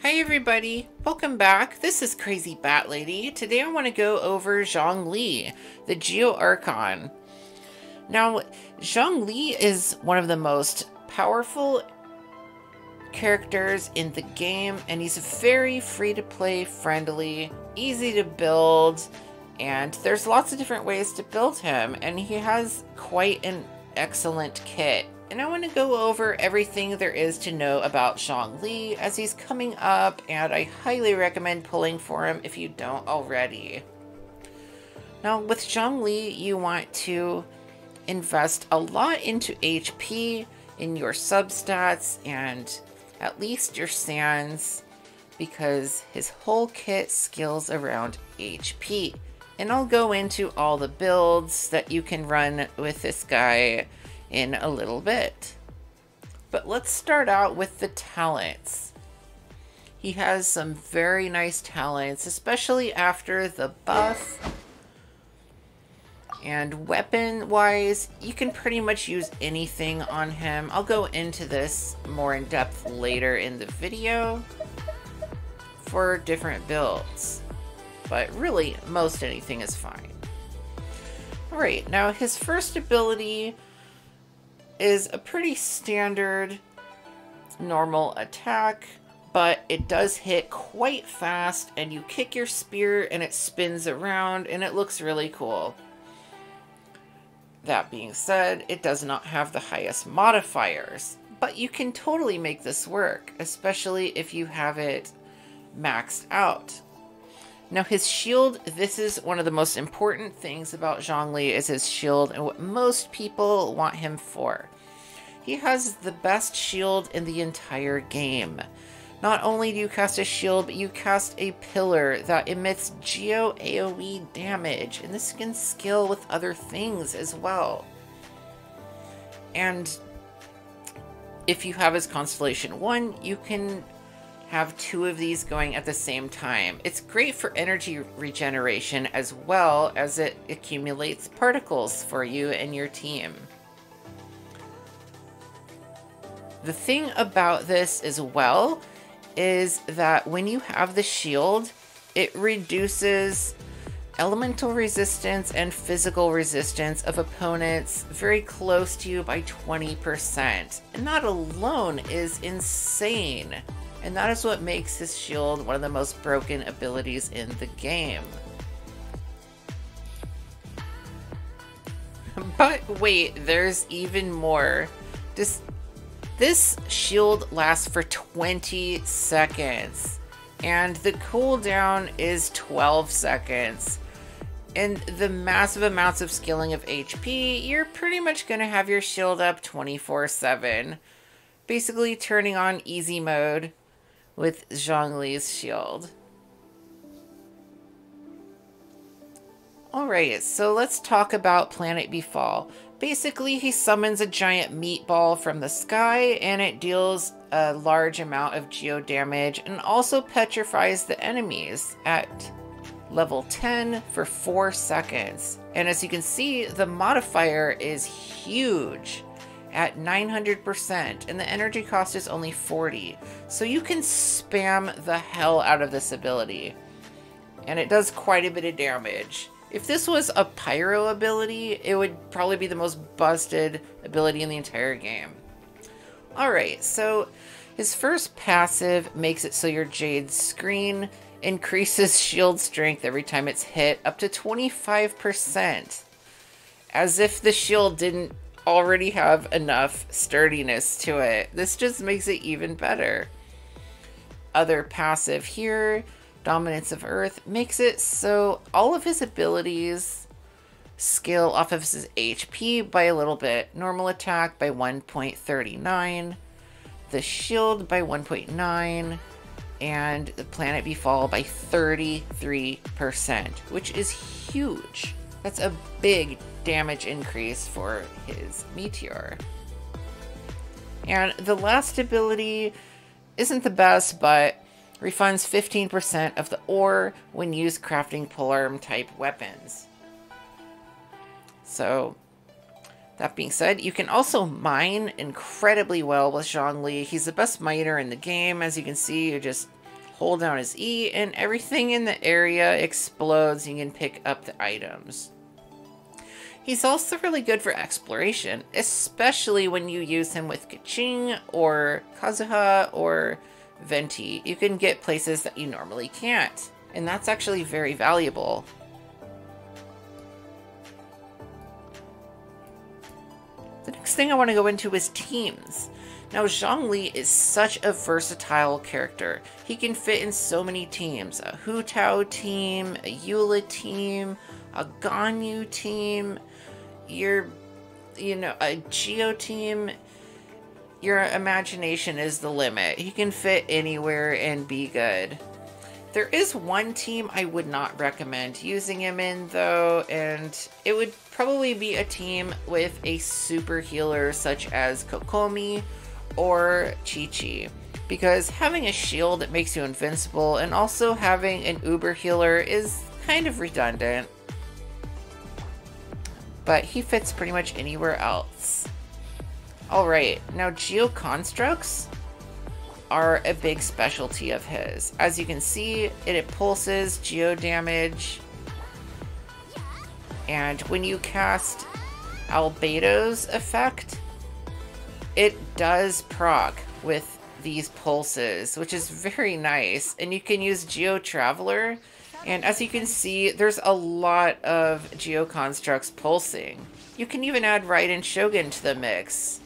Hi everybody, welcome back. This is KrazyBatLady. Today I want to go over Zhongli, the Geo Archon. Now, Zhongli is one of the most powerful characters in the game, and he's very free-to-play friendly, easy to build, and there's lots of different ways to build him, and he has quite an excellent kit. And I want to go over everything there is to know about Zhongli as he's coming up, and I highly recommend pulling for him if you don't already. Now, with Zhongli, you want to invest a lot into HP, in your substats, and at least your sands, because his whole kit scales around HP. And I'll go into all the builds that you can run with this guy in a little bit. But let's start out with the talents. He has some very nice talents, especially after the buff. And weapon-wise, you can pretty much use anything on him. I'll go into this more in depth later in the video for different builds. But really, most anything is fine. Alright, now his first ability is a pretty standard normal attack, but it does hit quite fast, and you kick your spear and it spins around and it looks really cool. That being said, it does not have the highest modifiers, but you can totally make this work, especially if you have it maxed out. Now his shield, this is one of the most important things about Zhongli, is his shield and what most people want him for. He has the best shield in the entire game. Not only do you cast a shield, but you cast a pillar that emits Geo AoE damage, and this can scale with other things as well. And if you have his Constellation 1, you can have two of these going at the same time. It's great for energy regeneration as well as it accumulates particles for you and your team. The thing about this as well is that when you have the shield, it reduces elemental resistance and physical resistance of opponents very close to you by 20%. And that alone is insane. And that is what makes his shield one of the most broken abilities in the game. But wait, there's even more. This shield lasts for 20 seconds, and the cooldown is 12 seconds. And the massive amounts of scaling of HP, you're pretty much going to have your shield up 24/7. Basically turning on easy mode with Zhongli's shield. Alright, so let's talk about Planet Befall. Basically, he summons a giant meatball from the sky, and it deals a large amount of geo damage and also petrifies the enemies at level 10 for 4 seconds. And as you can see, the modifier is huge at 900%, and the energy cost is only 40. So you can spam the hell out of this ability, and it does quite a bit of damage. If this was a pyro ability, it would probably be the most busted ability in the entire game. Alright, so his first passive makes it so your Jade screen increases shield strength every time it's hit up to 25%. As if the shield didn't already have enough sturdiness to it. This just makes it even better. Other passive here, Dominance of Earth, makes it so all of his abilities scale off of his HP by a little bit. Normal attack by 1.39, the shield by 1.9, and the Planet Befall by 33%, which is huge. That's a big damage increase for his meteor. And the last ability isn't the best, but refunds 15% of the ore when used crafting polearm type weapons. So that being said, you can also mine incredibly well with Zhongli. He's the best miner in the game. As you can see, you just hold down his E, and everything in the area explodes. You can pick up the items. He's also really good for exploration, especially when you use him with Kaching or Kazuha or Venti. You can get places that you normally can't, and that's actually very valuable. The next thing I want to go into is teams. Now, Zhongli is such a versatile character. He can fit in so many teams. A Hu Tao team, a Eula team, a Ganyu team, a Geo team. Your imagination is the limit. He can fit anywhere and be good. There is one team I would not recommend using him in, though, and it would probably be a team with a super healer such as Kokomi or Chi-Chi, because having a shield that makes you invincible and also having an uber healer is kind of redundant. But he fits pretty much anywhere else. Alright, now Geo Constructs are a big specialty of his. As you can see, it pulses geo damage, and when you cast Albedo's effect, it does proc with these pulses, which is very nice. And you can use Geo Traveler, and as you can see, there's a lot of Geo Constructs pulsing. You can even add Raiden Shogun to the mix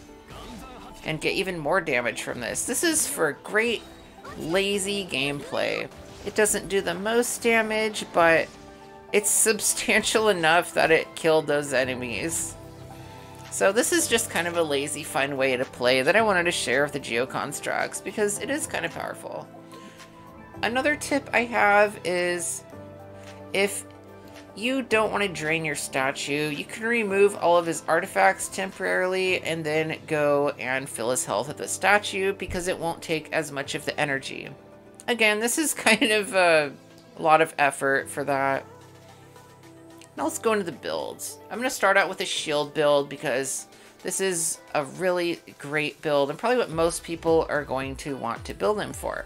and get even more damage from this. This is for great, lazy gameplay. It doesn't do the most damage, but it's substantial enough that it killed those enemies. So this is just kind of a lazy, fun way to play that I wanted to share with the Geo Constructs, because it is kind of powerful. Another tip I have is, if you don't want to drain your statue, you can remove all of his artifacts temporarily and then go and fill his health with the statue, because it won't take as much of the energy. Again, this is kind of a lot of effort for that. Now let's go into the builds. I'm going to start out with a shield build because this is a really great build and probably what most people are going to want to build him for.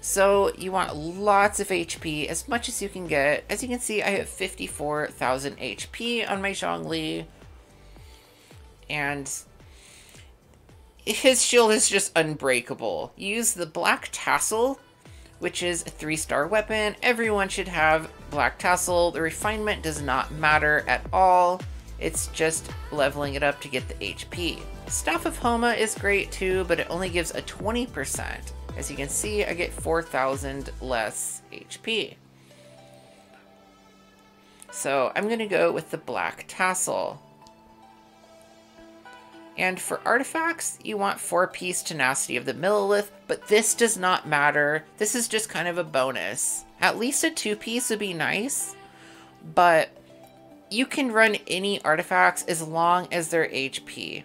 So you want lots of HP, as much as you can get. As you can see, I have 54,000 HP on my Zhongli. And his shield is just unbreakable. You use the Black Tassel, which is a 3-star weapon. Everyone should have Black Tassel. The refinement does not matter at all. It's just leveling it up to get the HP. Staff of Homa is great too, but it only gives a 20%. As you can see, I get 4,000 less HP. So I'm going to go with the Black Tassel. And for artifacts, you want 4-piece Tenacity of the Millilith, but this does not matter. This is just kind of a bonus. At least a 2-piece would be nice, but you can run any artifacts as long as they're HP.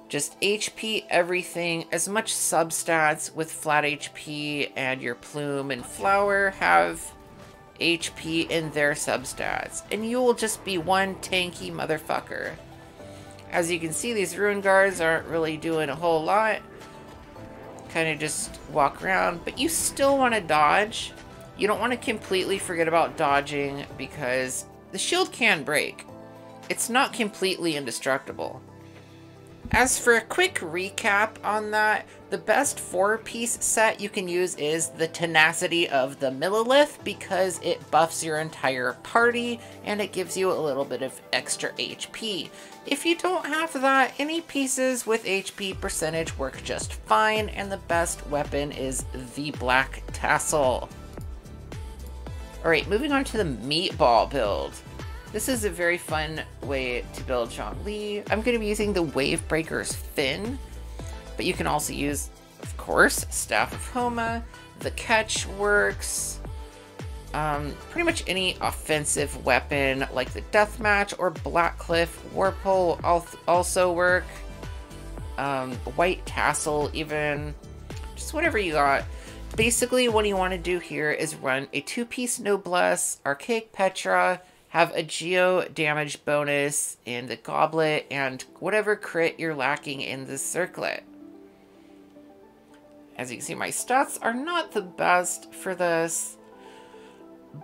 Just HP everything, as much substats with flat HP, and your plume and flower have HP in their substats, and you will just be one tanky motherfucker. As you can see, these Ruin Guards aren't really doing a whole lot. Kind of just walk around, but you still want to dodge. You don't want to completely forget about dodging, because the shield can break. It's not completely indestructible. As for a quick recap on that, the best 4-piece set you can use is the Tenacity of the Millilith, because it buffs your entire party and it gives you a little bit of extra HP. If you don't have that, any pieces with HP percentage work just fine, and the best weapon is the Black Tassel. Alright, moving on to the Meatball build. This is a very fun way to build Zhongli. I'm going to be using the Wave Breaker's Fin, but you can also use, of course, Staff of Homa. The Catch works. Pretty much any offensive weapon like the Deathmatch or Blackcliff Warpole will also work. White Tassel even. Just whatever you got. Basically, what you want to do here is run a 2-piece Noblesse, Archaic Petra, have a geo damage bonus in the goblet, and whatever crit you're lacking in the circlet. As you can see, my stats are not the best for this,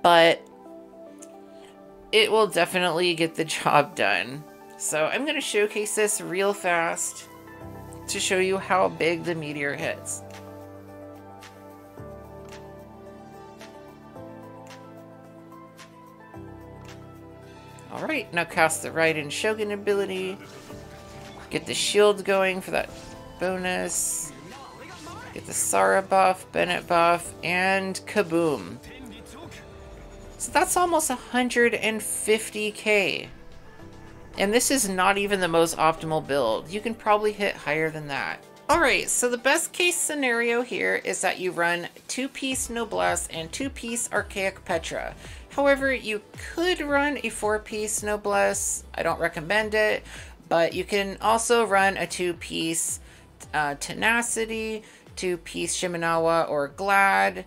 but it will definitely get the job done. So I'm going to showcase this real fast to show you how big the meteor hits. Alright, now cast the Raiden Shogun ability. Get the shield going for that bonus. Get the Sara buff, Bennett buff, and kaboom. So that's almost 150k. And this is not even the most optimal build. You can probably hit higher than that. Alright, so the best case scenario here is that you run 2-piece Noblesse and 2-piece Archaic Petra. However, you could run a 4-piece Noblesse. I don't recommend it, but you can also run a 2-piece Tenacity, 2-piece Shimenawa or Glad.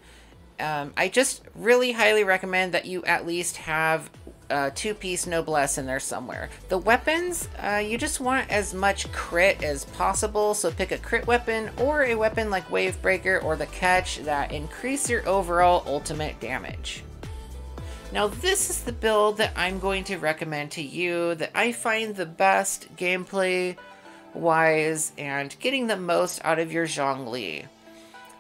I just really highly recommend that you at least have 2-piece Noblesse in there somewhere. The weapons, you just want as much crit as possible, so pick a crit weapon or a weapon like Wavebreaker or the Catch that increase your overall ultimate damage. Now this is the build that I'm going to recommend to you, that I find the best gameplay wise and getting the most out of your Zhongli.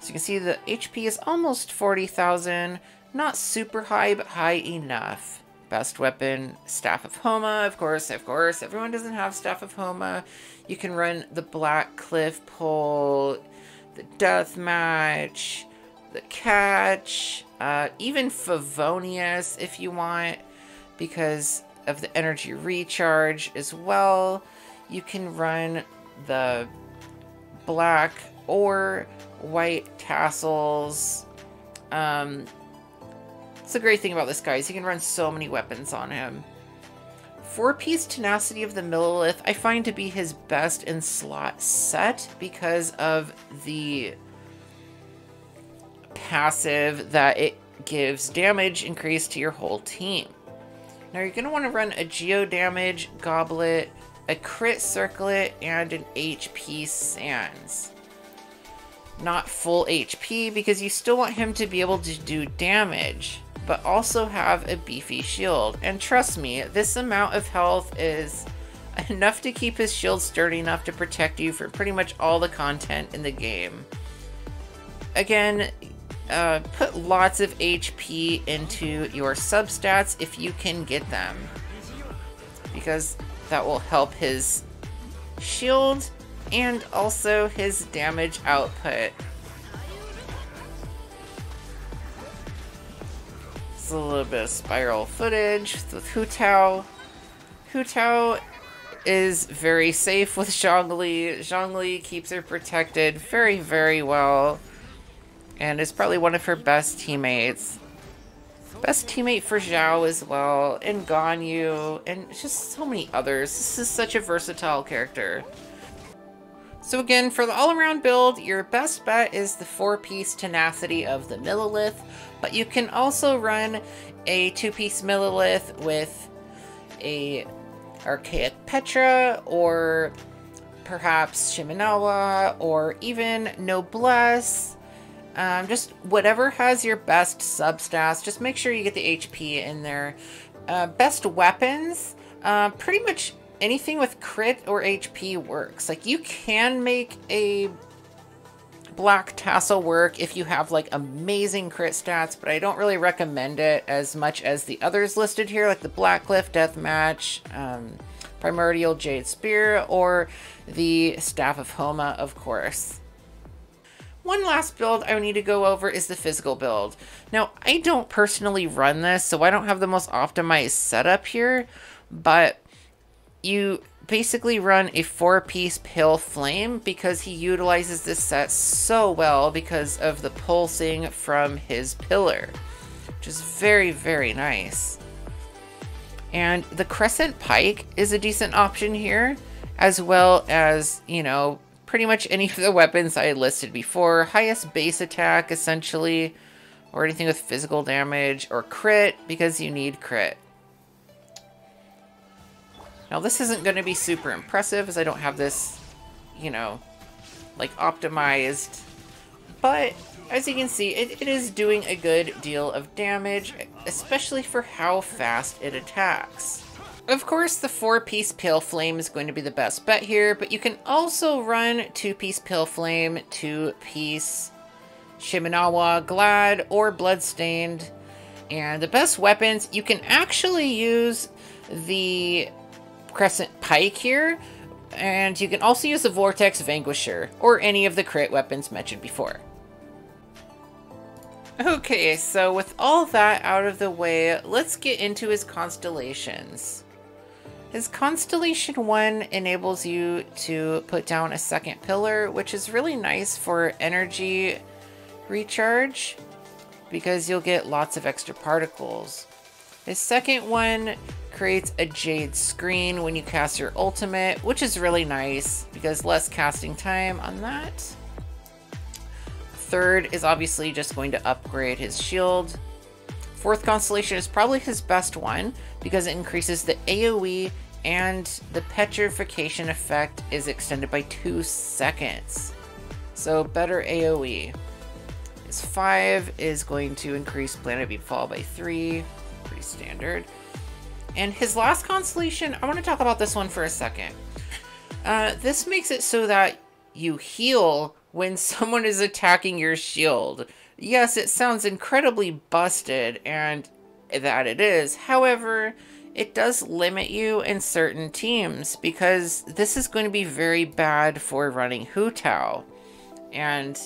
So you can see the HP is almost 40,000, not super high, but high enough. Best weapon, Staff of Homa, of course, everyone doesn't have Staff of Homa. You can run the Black Cliff Pole, the Deathmatch, the Catch, even Favonius if you want, because of the energy recharge as well. You can run the black or white tassels. It's the great thing about this guy is he can run so many weapons on him. 4-piece Tenacity of the Millilith I find to be his best in slot set because of the passive that it gives damage increase to your whole team. Now you're going to want to run a Geo Damage Goblet, a Crit Circlet, and an HP Sands. Not full HP because you still want him to be able to do damage, but also have a beefy shield. And trust me, this amount of health is enough to keep his shield sturdy enough to protect you from pretty much all the content in the game. Again, put lots of HP into your substats if you can get them, because that will help his shield and also his damage output. It's a little bit of spiral footage with Hu Tao. Hu Tao is very safe with Zhongli. Zhongli keeps her protected very, very well, and is probably one of her best teammates. Best teammate for Zhao as well, and Ganyu, and just so many others. This is such a versatile character. So again, for the all-around build, your best bet is the 4-piece Tenacity of the Millilith, but you can also run a 2-piece Millilith with a Archaic Petra, or perhaps Shimenawa, or even Noblesse. Just whatever has your best substats, just make sure you get the HP in there. Best weapons, pretty much anything with crit or HP works. Like, you can make a black tassel work if you have like amazing crit stats, but I don't really recommend it as much as the others listed here, like the Black Cliff Deathmatch, Primordial Jade Spear, or the Staff of Homa, of course. One last build I need to go over is the physical build. Now, I don't personally run this, so I don't have the most optimized setup here, but you basically run a 4-piece Pale Flame because he utilizes this set so well because of the pulsing from his pillar, which is very, very nice. And the Crescent Pike is a decent option here, as well as, you know, pretty much any of the weapons I listed before. Highest base attack, essentially, or anything with physical damage, or crit, because you need crit. Now, this isn't going to be super impressive, as I don't have this, you know, like, optimized, but as you can see, it is doing a good deal of damage, especially for how fast it attacks. Of course, the 4-piece Pale Flame is going to be the best bet here, but you can also run 2-piece Pale Flame, 2-piece Shimenawa, Glad, or Bloodstained. And the best weapons, you can actually use the Crescent Pike here, and you can also use the Vortex Vanquisher, or any of the crit weapons mentioned before. Okay, so with all that out of the way, let's get into his constellations. His Constellation 1 enables you to put down a second pillar, which is really nice for energy recharge because you'll get lots of extra particles. His second one creates a jade screen when you cast your ultimate, which is really nice because less casting time on that. Third is obviously just going to upgrade his shield. Fourth constellation is probably his best one because it increases the AoE and the petrification effect is extended by 2 seconds. So better AoE. His 5 is going to increase Planet Beatfall by 3, pretty standard. And his last constellation, I want to talk about this one for a second. This makes it so that you heal when someone is attacking your shield. Yes, it sounds incredibly busted, and that it is. However, it does limit you in certain teams because this is going to be very bad for running Hu Tao. And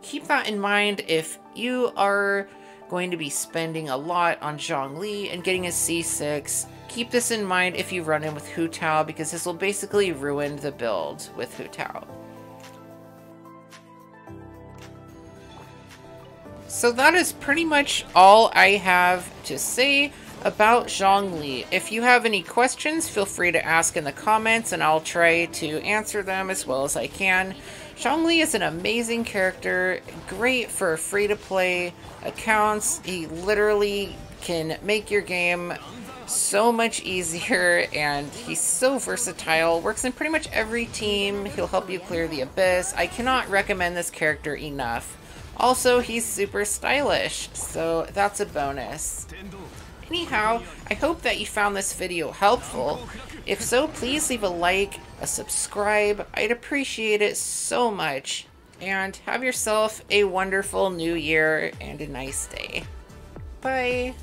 keep that in mind if you are going to be spending a lot on Zhongli and getting a C6. Keep this in mind if you run in with Hu Tao because this will basically ruin the build with Hu Tao. So that is pretty much all I have to say about Zhongli. If you have any questions, feel free to ask in the comments and I'll try to answer them as well as I can. Zhongli is an amazing character, great for free-to-play accounts. He literally can make your game so much easier and he's so versatile, works in pretty much every team. He'll help you clear the abyss. I cannot recommend this character enough. Also, he's super stylish, so that's a bonus. Anyhow, I hope that you found this video helpful. If so, please leave a like, a subscribe. I'd appreciate it so much. And have yourself a wonderful new year and a nice day. Bye.